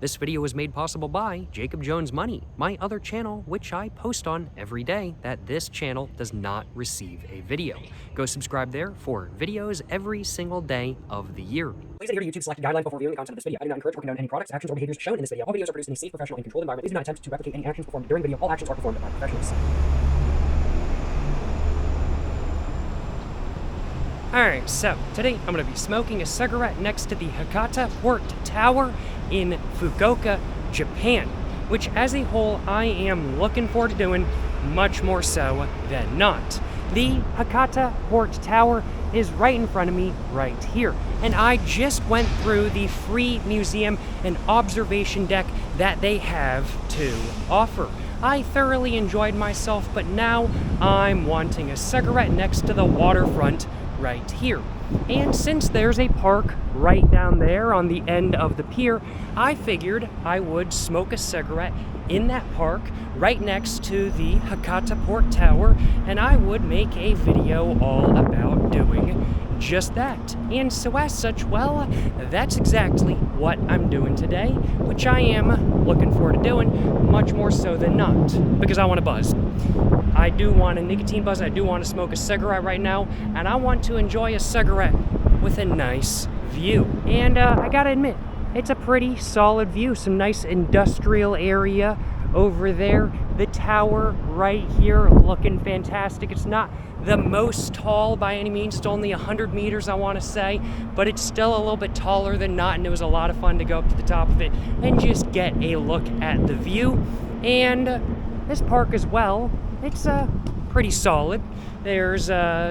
This video was made possible by Jacob Jones Money, my other channel, which I post on every day that this channel does not receive a video. Go subscribe there for videos every single day of the year. Please adhere to YouTube's selected guidelines before viewing the content of this video. I do not encourage or condone any products, actions, or behaviors shown in this video. All videos are produced in a safe, professional, and controlled environment. Please do not attempt to replicate any actions performed during the video. All actions are performed by professionals. Alright, so today I'm going to be smoking a cigarette next to the Hakata Port Tower in Fukuoka, Japan, which as a whole I am looking forward to doing much more so than not. The Hakata Port Tower is right in front of me right here, and I just went through the free museum and observation deck that they have to offer. I thoroughly enjoyed myself, but now I'm wanting a cigarette next to the waterfront right here. And since there's a park right down there on the end of the pier, I figured I would smoke a cigarette in that park right next to the Hakata Port Tower, and I would make a video all about doing just that. And so as such, well, that's exactly what I'm doing today, which I am looking forward to doing much more so than not, because I want to buzz. I do want a nicotine buzz, I do want to smoke a cigarette right now, and I want to enjoy a cigarette with a nice view. And I gotta admit, it's a pretty solid view, some nice industrial area over there. The tower right here looking fantastic. It's not the most tall by any means, it's only 100 meters I want to say, but it's still a little bit taller than not, and it was a lot of fun to go up to the top of it and just get a look at the view. And this park as well, it's pretty solid. There's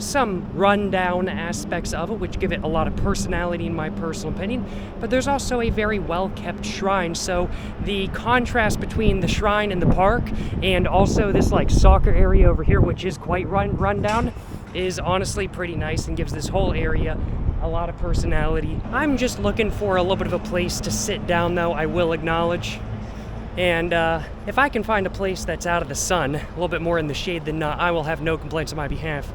some rundown aspects of it which give it a lot of personality in my personal opinion, but there's also a very well-kept shrine, so the contrast between the shrine and the park and also this like soccer area over here, which is quite rundown, is honestly pretty nice and gives this whole area a lot of personality. I'm just looking for a little bit of a place to sit down though, I will acknowledge. And if I can find a place that's out of the sun, a little bit more in the shade than not, I will have no complaints on my behalf,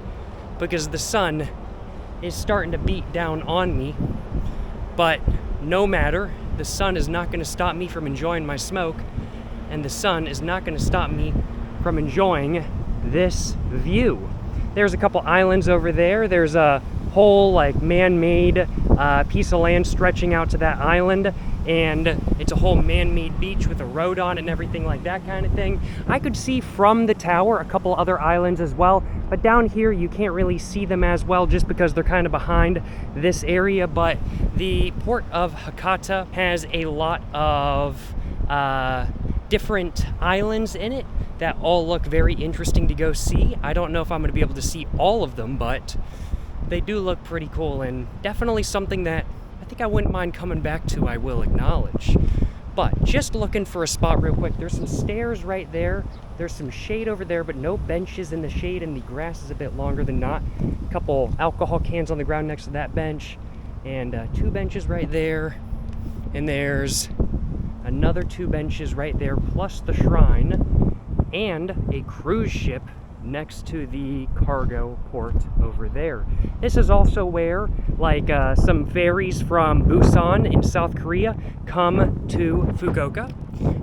because the sun is starting to beat down on me. But no matter, the sun is not going to stop me from enjoying my smoke, and the sun is not going to stop me from enjoying this view. There's a couple islands over there. There's a whole like man-made piece of land stretching out to that island, and it's a whole man-made beach with a road on it and everything like that kind of thing. I could see from the tower a couple other islands as well, but down here you can't really see them as well just because they're kind of behind this area. But the port of Hakata has a lot of different islands in it that all look very interesting to go see. I don't know if I'm going to be able to see all of them, but they do look pretty cool, and definitely something that I think I wouldn't mind coming back to, I will acknowledge. But just looking for a spot real quick. There's some stairs right there. There's some shade over there, but no benches in the shade, and the grass is a bit longer than not. A couple alcohol cans on the ground next to that bench, and 2 benches right there. And there's another 2 benches right there, plus the shrine, and a cruise ship next to the cargo port over there. This is also where like some ferries from Busan in South Korea come to Fukuoka.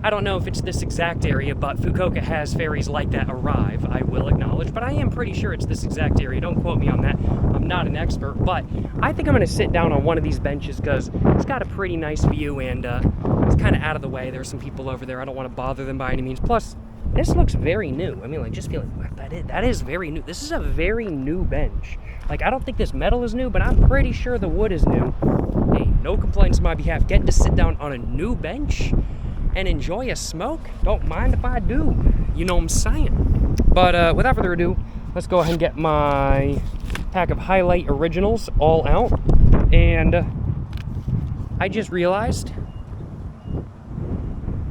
I don't know if it's this exact area, but Fukuoka has ferries like that arrive, I will acknowledge, but I am pretty sure it's this exact area. Don't quote me on that, I'm not an expert, but I think I'm going to sit down on one of these benches because it's got a pretty nice view, and it's kind of out of the way. There's some people over there, I don't want to bother them by any means. Plus, this looks very new. I mean, like, just feeling that is very new. This is a very new bench. Like, I don't think this metal is new, but I'm pretty sure the wood is new. Hey, no complaints on my behalf. Getting to sit down on a new bench and enjoy a smoke, don't mind if I do. You know what I'm saying? But without further ado, let's go ahead and get my pack of Highlight Originals all out. And I just realized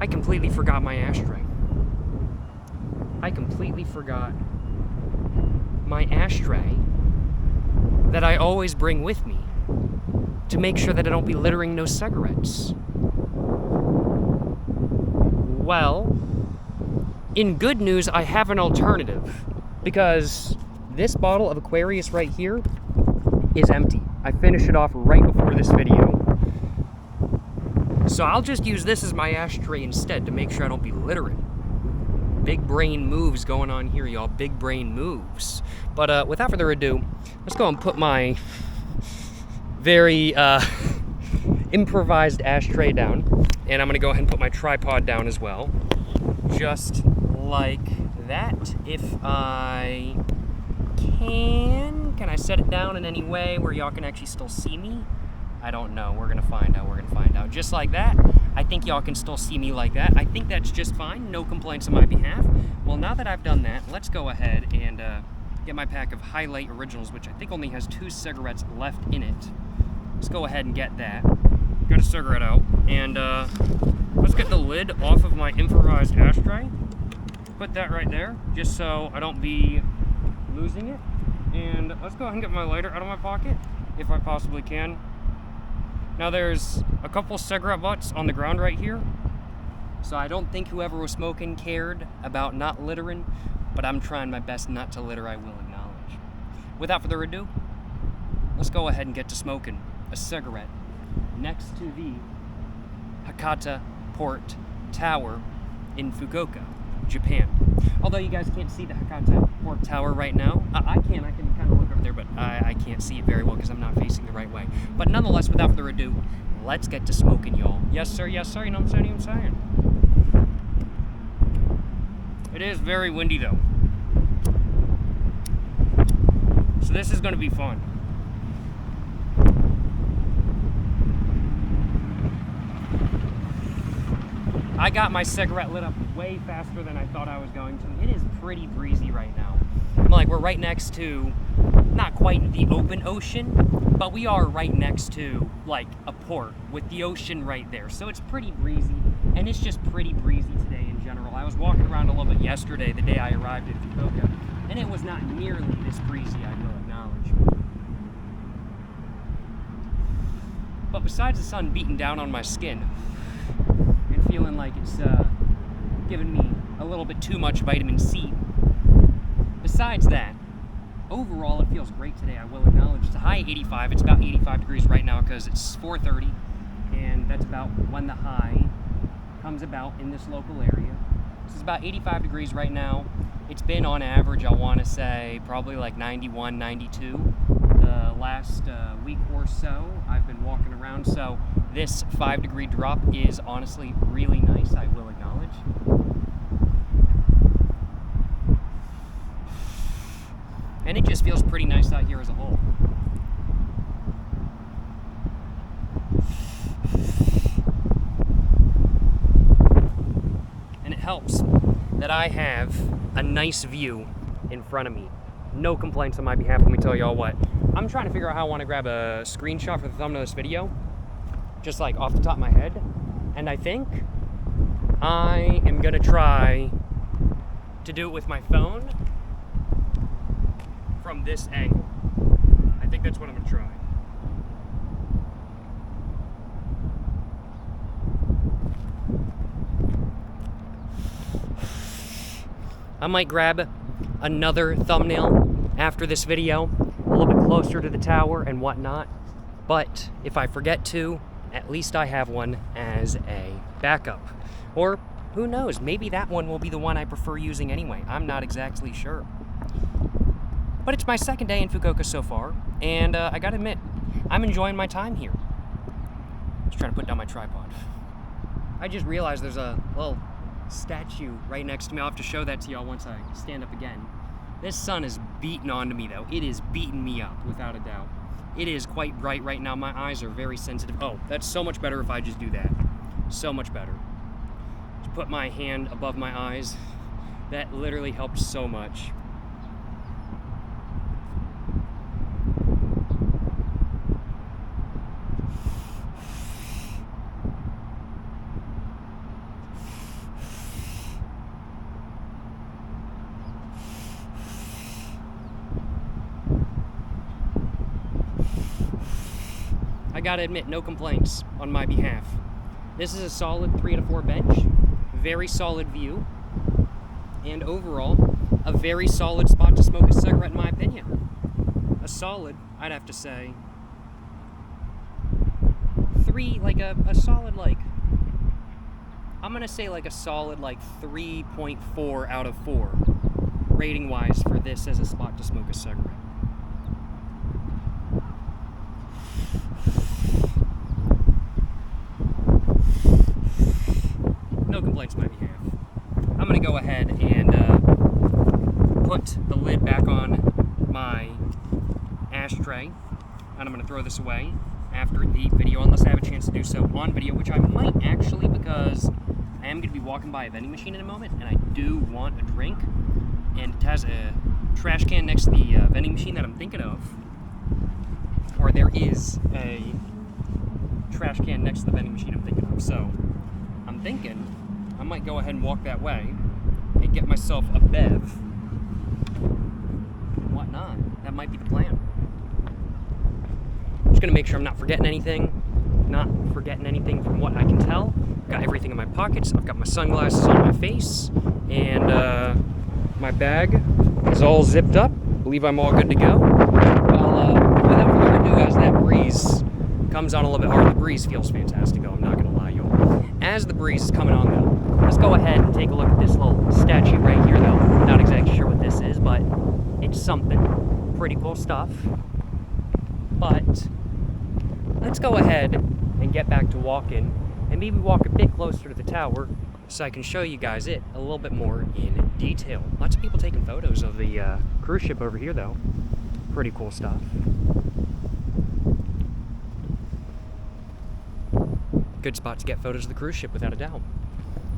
I completely forgot my ashtray. I completely forgot my ashtray that I always bring with me to make sure that I don't be littering no cigarettes. Well, in good news, I have an alternative, because this bottle of Aquarius right here is empty. I finished it off right before this video. So I'll just use this as my ashtray instead to make sure I don't be littering. Big brain moves going on here, y'all. Big brain moves. But without further ado, let's go and put my very improvised ashtray down. And I'm gonna go ahead and put my tripod down as well. Just like that. If I can I set it down in any way where y'all can actually still see me? I don't know. We're gonna find out. We're gonna find out. Just like that. I think y'all can still see me like that. I think that's just fine. No complaints on my behalf. Well, now that I've done that, let's go ahead and get my pack of Highlight Originals, which I think only has 2 cigarettes left in it. Let's go ahead and get that. Got a cigarette out. And let's get the lid off of my improvised ashtray. Put that right there, just so I don't be losing it. And let's go ahead and get my lighter out of my pocket, if I possibly can. Now there's a couple cigarette butts on the ground right here, so I don't think whoever was smoking cared about not littering, but I'm trying my best not to litter, I will acknowledge. Without further ado, let's go ahead and get to smoking a cigarette next to the Hakata Port Tower in Fukuoka, Japan. Although you guys can't see the Hakata Port Tower right now. I can kind of look over there, but I can't see it very well because I'm not facing the right way. But nonetheless, without further ado, let's get to smoking, y'all. Yes, sir, you know what I'm saying? It is very windy, though. So this is going to be fun. I got my cigarette lit up way faster than I thought I was going to. It is pretty breezy right now. Like, we're right next to, not quite the open ocean, but we are right next to, like, a port with the ocean right there. So it's pretty breezy, and it's just pretty breezy today in general. I was walking around a little bit yesterday, the day I arrived at Fukuoka, and it was not nearly this breezy, I will acknowledge. But besides the sun beating down on my skin, feeling like it's giving me a little bit too much vitamin C. Besides that, overall it feels great today, I will acknowledge. It's a high 85, it's about 85 degrees right now because it's 4:30, and that's about when the high comes about in this local area. So it's about 85 degrees right now. It's been on average, I want to say, probably like 91, 92. The last week or so, I've been walking around, so this 5-degree drop is honestly really nice, I will acknowledge. And it just feels pretty nice out here as a whole. And it helps that I have a nice view in front of me. No complaints on my behalf, let me tell y'all what. I'm trying to figure out how I want to grab a screenshot for the thumbnail of this video, just like off the top of my head, and I think I am gonna try to do it with my phone from this angle. I think that's what I'm gonna try. I might grab another thumbnail after this video, a little bit closer to the tower and whatnot, but if I forget to, at least I have one as a backup. Or who knows, maybe that one will be the one I prefer using anyway. I'm not exactly sure. But it's my second day in Fukuoka so far, and I gotta admit, I'm enjoying my time here. Just trying to put down my tripod. I just realized there's a little statue right next to me. I'll have to show that to y'all once I stand up again. This sun is beating onto me though. It is beating me up, without a doubt. It is quite bright right now. My eyes are very sensitive. Oh, that's so much better if I just do that. So much better. Just put my hand above my eyes. That literally helped so much. I gotta admit, no complaints on my behalf. This is a solid 3 out of 4 bench, very solid view, and overall, a very solid spot to smoke a cigarette in my opinion. A solid, I'd have to say, a solid like I'm gonna say like a solid like 3.4 out of 4 rating wise for this as a spot to smoke a cigarette. No complaints on my behalf. I'm gonna go ahead and put the lid back on my ashtray, and I'm gonna throw this away after the video, unless I have a chance to do so on video, which I might actually, because I am gonna be walking by a vending machine in a moment, and I do want a drink, and it has a trash can next to the vending machine that I'm thinking of, or there is a trash can next to the vending machine I'm thinking of, so I'm thinking I might go ahead and walk that way and get myself a bev. Whatnot. That might be the plan. Just gonna make sure I'm not forgetting anything. Not forgetting anything from what I can tell. Got everything in my pockets. I've got my sunglasses on my face, and my bag is all zipped up. I believe I'm all good to go. Well, without further ado, as that breeze comes on a little bit hard, the breeze feels fantastic. I'm not gonna lie, y'all. As the breeze is coming on, though, let's go ahead and take a look at this little statue right here, though. Not exactly sure what this is, but it's something. Pretty cool stuff. But let's go ahead and get back to walking, and maybe walk a bit closer to the tower so I can show you guys it a little bit more in detail. Lots of people taking photos of the cruise ship over here, though. Pretty cool stuff. Good spot to get photos of the cruise ship, without a doubt.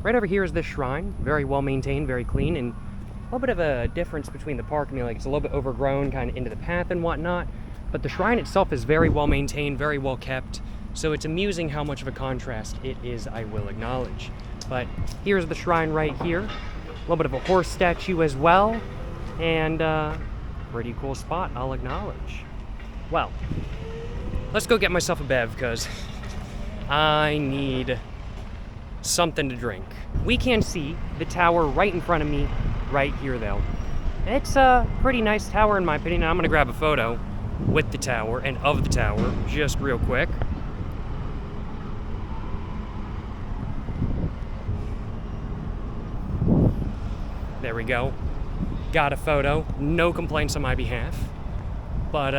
Right over here is this shrine. Very well maintained, very clean, and a little bit of a difference between the park. I mean, like, it's a little bit overgrown, kind of into the path and whatnot, but the shrine itself is very well maintained, very well kept, so it's amusing how much of a contrast it is, I will acknowledge. But here's the shrine right here. A little bit of a horse statue as well, and pretty cool spot, I'll acknowledge. Well, let's go get myself a bev, because I need something to drink. We can see the tower right in front of me right here, though. It's a pretty nice tower in my opinion. I'm gonna grab a photo with the tower and of the tower just real quick. There we go. Got a photo. No complaints on my behalf. But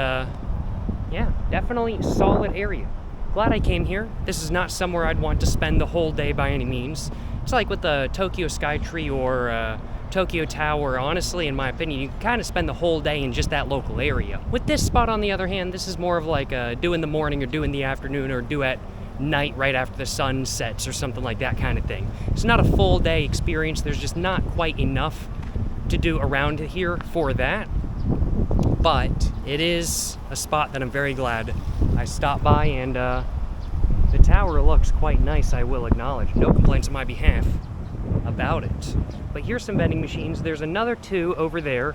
yeah, definitely solid area. Glad I came here. This is not somewhere I'd want to spend the whole day by any means. It's like with the Tokyo Skytree or Tokyo Tower. Honestly, in my opinion, you can kind of spend the whole day in just that local area. With this spot, on the other hand, this is more of like do in the morning or do in the afternoon or do at night right after the sun sets or something like that kind of thing. It's not a full day experience. There's just not quite enough to do around here for that. But it is a spot that I'm very glad I stopped by, and the tower looks quite nice, I will acknowledge. No complaints on my behalf about it. But here's some vending machines. There's another two over there,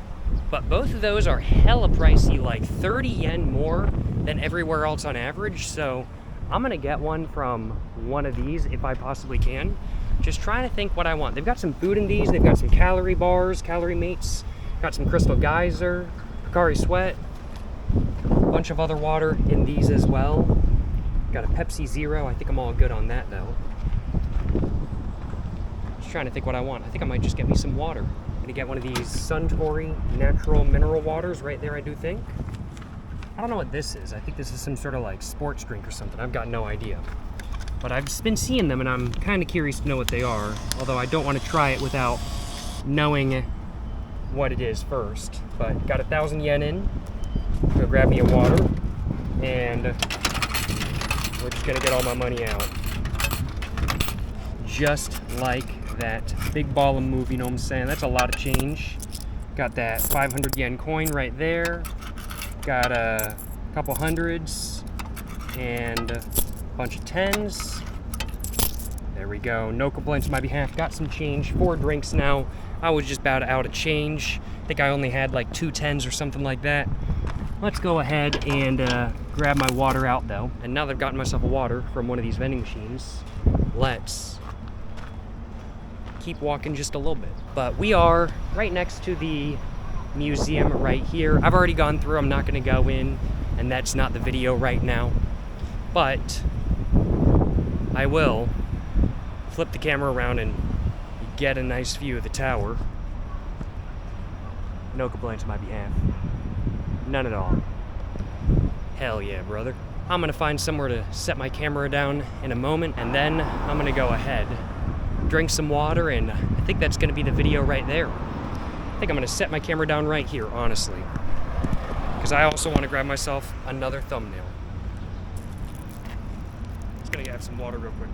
but both of those are hella pricey, like 30 yen more than everywhere else on average. So I'm gonna get one from one of these if I possibly can. Just trying to think what I want. They've got some food in these. They've got some calorie bars, calorie mates, got some Crystal Geyser, Pocari Sweat, a bunch of other water in these as well. Got a Pepsi Zero. I think I'm all good on that though. Just trying to think what I want. I think I might just get me some water. I'm gonna get one of these Suntory natural mineral waters right there, I do think. I don't know what this is. I think this is some sort of like sports drink or something. I've got no idea. But I've been seeing them and I'm kind of curious to know what they are. Although I don't want to try it without knowing what it is first. But got 1,000 yen in. Go grab me a water. And we're just gonna get all my money out. Just like that big ball of move, you know what I'm saying? That's a lot of change. Got that 500 yen coin right there. Got a couple hundreds and a bunch of tens. There we go. No complaints on my behalf. Got some change. 4 drinks now. I was just about out of change. I think I only had like 2 tens or something like that. Let's go ahead and grab my water out though. And now that I've gotten myself a water from one of these vending machines, let's keep walking just a little bit. But we are right next to the museum right here. I've already gone through. I'm not going to go in, and that's not the video right now. But I will flip the camera around and you get a nice view of the tower. No complaints on my behalf. None at all. Hell yeah, brother. I'm gonna find somewhere to set my camera down in a moment, and then I'm gonna go ahead, drink some water, and I think that's gonna be the video right there. I think I'm gonna set my camera down right here, honestly, because I also want to grab myself another thumbnail. Just gonna have some water real quick.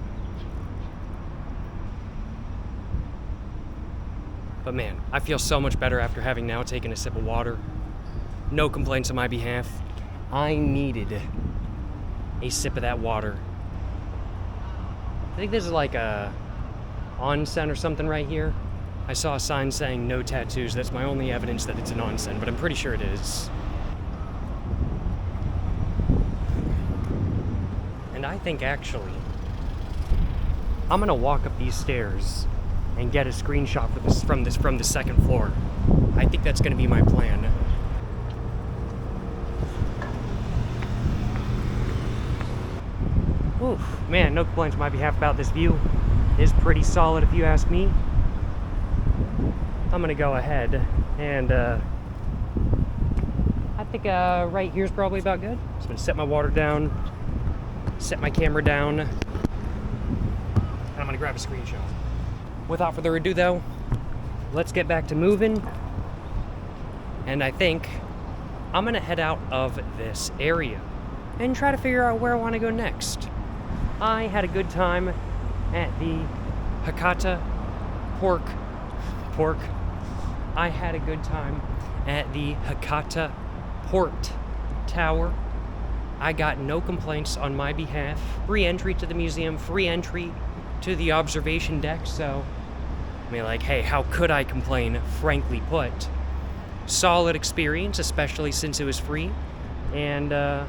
But man, I feel so much better after having now taken a sip of water. No complaints on my behalf. I needed a sip of that water. I think this is like a onsen or something right here. I saw a sign saying no tattoos. That's my only evidence that it's an onsen, but I'm pretty sure it is. And I think actually, I'm gonna walk up these stairs and get a screenshot from the second floor. I think that's gonna be my plan. Oof, man, no complaints on my behalf about this view. It is pretty solid if you ask me. I'm gonna go ahead and I think right here's probably about good. So I'm gonna set my water down, set my camera down, and I'm gonna grab a screenshot. Without further ado though, let's get back to moving. And I think I'm gonna head out of this area and try to figure out where I wanna go next. I had a good time at the Hakata pork. I had a good time at the Hakata Port Tower. I got no complaints on my behalf. Free entry to the museum, free entry to the observation deck, so I mean, like, hey, how could I complain, frankly put? Solid experience, especially since it was free, and I'm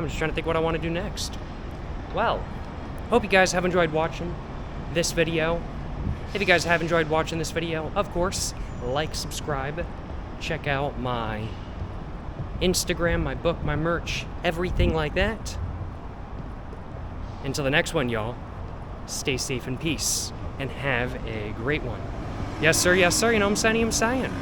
just trying to think what I want to do next. Well, hope you guys have enjoyed watching this video. If you guys have enjoyed watching this video, of course, like, subscribe, check out my Instagram, my book, my merch, everything like that. Until the next one, y'all, stay safe in peace and have a great one. Yes, sir, you know what I'm saying?